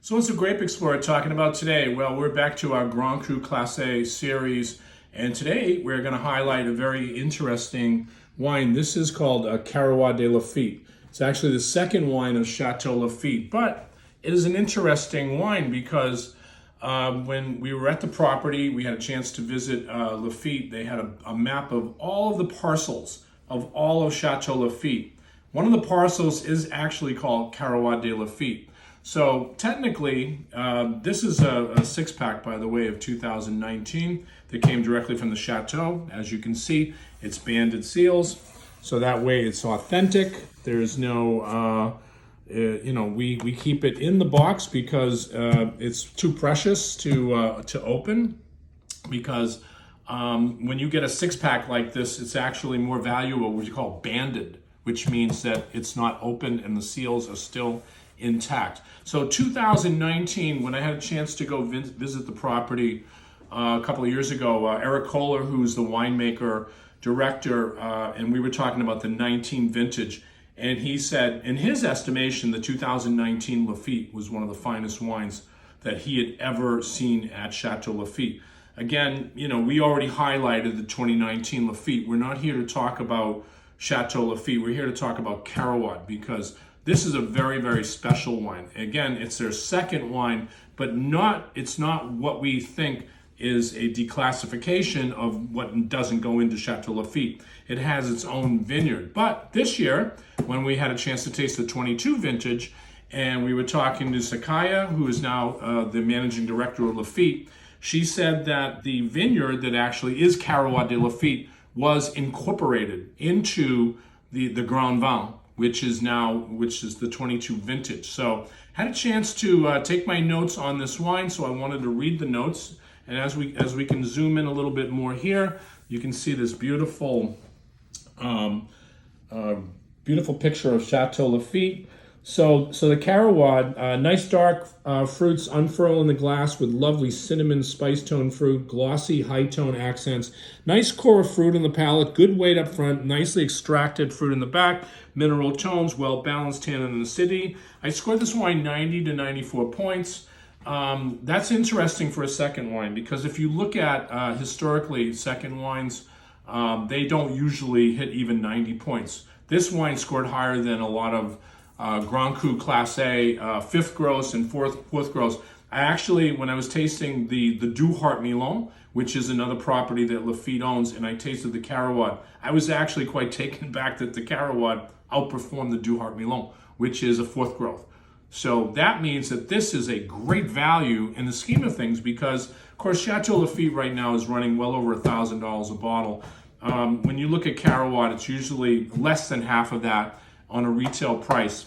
So what's the Grape Explorer talking about today? Well, we're back to our Grand Cru Classé series, and today we're going to highlight a very interesting wine. This is called Carruades de Lafite. It's actually the second wine of Chateau Lafite, but it is an interesting wine because when we were at the property, we had a chance to visit Lafite. They had a map of all of the parcels of all of Chateau Lafite. One of the parcels is actually called Carruades de Lafite. So technically, this is a six-pack, by the way, of 2019 that came directly from the Chateau. As you can see, it's banded seals, so that way it's authentic. There's no, we keep it in the box because it's too precious to open. Because when you get a six-pack like this, it's actually more valuable, what you call banded, which means that it's not open and the seals are still intact. So 2019, when I had a chance to go visit the property a couple of years ago, Eric Kohl, who's the winemaker director, and we were talking about the 19 vintage, and he said, in his estimation, the 2019 Lafite was one of the finest wines that he had ever seen at Chateau Lafite. Again, we already highlighted the 2019 Lafite. We're not here to talk about Chateau Lafite. We're here to talk about Carruades because this is a very, very special wine. Again, it's their second wine, but it's not what we think is a declassification of what doesn't go into Chateau Lafite. It has its own vineyard. But this year, when we had a chance to taste the 22 vintage, and we were talking to Sakaya, who is now the managing director of Lafite, she said that the vineyard that actually is Carruades de Lafite was incorporated into the Grand Vin, which is the 22 vintage. So had a chance to take my notes on this wine, so I wanted to read the notes. And as we can zoom in a little bit more here, you can see this beautiful beautiful picture of Chateau Lafite. So the Carruades, nice dark fruits unfurl in the glass with lovely cinnamon spice tone fruit, glossy high tone accents, nice core of fruit in the palate, good weight up front, nicely extracted fruit in the back, mineral tones, well balanced tannin and acidity. I scored this wine 90 to 94 points. That's interesting for a second wine because if you look at historically second wines, they don't usually hit even 90 points. This wine scored higher than a lot of Grand Cru Classé, fifth gross and fourth gross. I actually, when I was tasting the Du Hart Milon, which is another property that Lafite owns, and I tasted the Carruades, I was actually quite taken back that the Carruades outperformed the Du Hart Milon, which is a fourth growth. So that means that this is a great value in the scheme of things because, of course, Chateau Lafite right now is running well over $1,000 a bottle. When you look at Carruades, it's usually less than half of that on a retail price.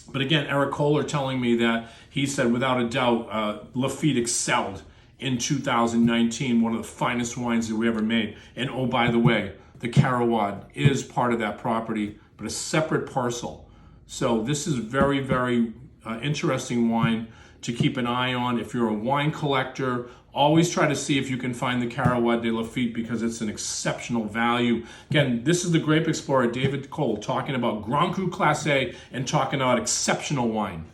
But again, Eric Kohl telling me that he said, without a doubt, Lafite excelled in 2019, one of the finest wines that we ever made. And oh, by the way, the Carruades is part of that property, but a separate parcel. So this is very, very interesting wine to keep an eye on. If you're a wine collector, always try to see if you can find the Carruades de Lafite because it's an exceptional value. Again, this is the Grape Explorer, David Kohl, talking about Grand Cru Classé and talking about exceptional wine.